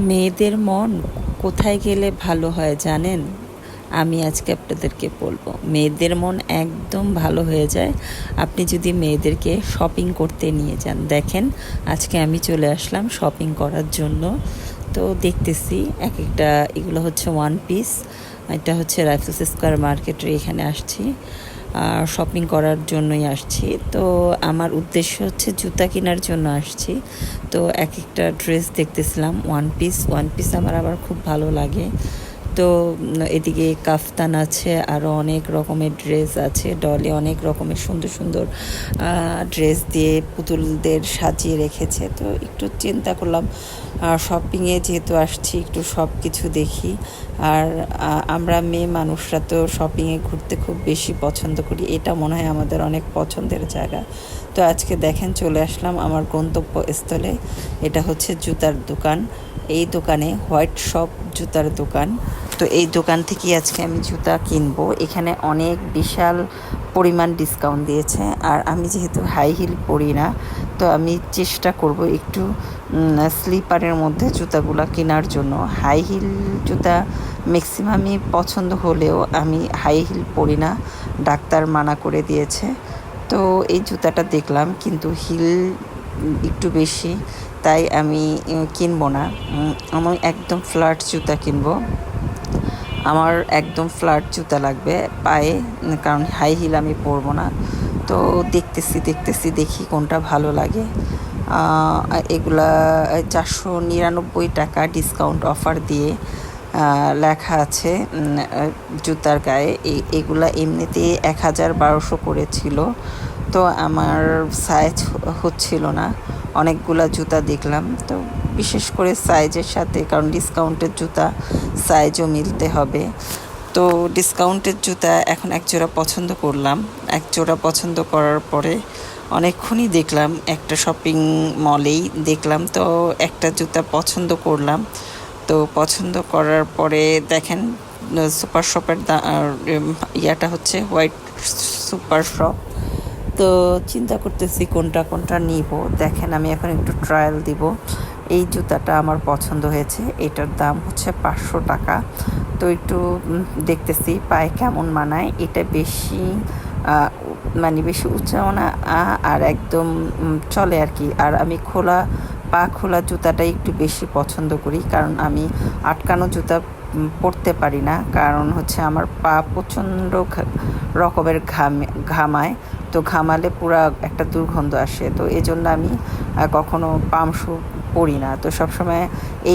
মেয়েদের মন কোথায় গেলে ভালো হয় জানেন? আমি আজকে আপনাদেরকে বলবো মেয়েদের মন একদম ভালো হয়ে যায় আপনি যদি মেয়েদেরকে শপিং করতে নিয়ে যান। দেখেন, আজকে আমি চলে আসলাম শপিং করার জন্য। তো দেখতেছি এক একটা, এগুলো হচ্ছে ওয়ান পিস। এটা হচ্ছে রাইফেলস স্কোয়ার মার্কেটের এখানে আসছি, শপিং করার জন্যই আসছি। তো আমার উদ্দেশ্য হচ্ছে জুতা কেনার জন্য আসছি। তো এক একটা ড্রেস দেখতেছিলাম, ওয়ান পিস আমার আবার খুব ভালো লাগে। তো এদিকে কাফতান আছে, আরও অনেক রকমের ড্রেস আছে। ডলে অনেক রকমের সুন্দর সুন্দর ড্রেস দিয়ে পুতুলদের সাজিয়ে রেখেছে। তো একটু চিন্তা করলাম শপিংয়ে যেহেতু আসছি একটু সব কিছু দেখি। আর আমরা মেয়ে মানুষরা তো শপিংয়ে ঘুরতে খুব বেশি পছন্দ করি, এটা মনে হয় আমাদের অনেক পছন্দের জায়গা। তো আজকে দেখেন চলে আসলাম আমার গন্তব্যস্থলে। এটা হচ্ছে জুতার দোকান। এই দোকানে হোয়াইট শপ জুতার দোকান। তো এই দোকান থেকেই আজকে আমি জুতা কিনবো। এখানে অনেক বিশাল পরিমাণ ডিসকাউন্ট দিয়েছে। আর আমি যেহেতু হাই হিল পরি না, তো আমি চেষ্টা করব একটু স্লিপারের মধ্যে জুতাগুলো কেনার জন্য। হাই হিল জুতা ম্যাক্সিমামই পছন্দ হলেও আমি হাই হিল পরি না, ডাক্তার মানা করে দিয়েছে। তো এই জুতাটা দেখলাম কিন্তু হিল একটু বেশি, তাই আমি কিনবো না। আমি একদম ফ্ল্যাট জুতা কিনবো। আমার একদম ফ্ল্যাট জুতা লাগবে পায়ে, কারণ হাই হিল আমি পরবো না। তো দেখি কোনটা ভালো লাগে। এগুলা 499 টাকা ডিসকাউন্ট অফার দিয়ে লেখা আছে জুতার গায়ে। এগুলা এমনিতে 1200 করেছিল। তো আমার সাইজ হচ্ছিল না। অনেকগুলা জুতা দেখলাম, তো বিশেষ করে সাইজের সাথে, কারণ ডিসকাউন্টের জুতা সাইজও মিলতে হবে। তো ডিসকাউন্টের জুতা এখন এক জোড়া পছন্দ করলাম। এক জোড়া পছন্দ করার পরে অনেকক্ষণই দেখলাম, একটা শপিং মলেই দেখলাম। তো একটা জুতা পছন্দ করলাম। তো পছন্দ করার পরে দেখেন সুপার শপের ইয়াটা হচ্ছে হোয়াইট সুপার শপ। তো চিন্তা করতেছি কোনটা কোনটা নিব। দেখেন আমি এখন একটু ট্রায়াল দিব। এই জুতাটা আমার পছন্দ হয়েছে, এটার দাম হচ্ছে 500 টাকা। তো একটু দেখতেছি পায়ে কেমন মানায়। এটা বেশি মানে বেশি উঁচাও না, আর একদম চলে আর কি। আর আমি পা খোলা জুতাটাই একটু বেশি পছন্দ করি, কারণ আমি আটকানো জুতা পরতে পারি না। কারণ হচ্ছে আমার পা প্রচণ্ড রকমের ঘামায়। তো ঘামালে পুরা একটা দুর্গন্ধ আসে। তো এই জন্য আমি কখনো পাম শু পরি না। তো সবসময় এই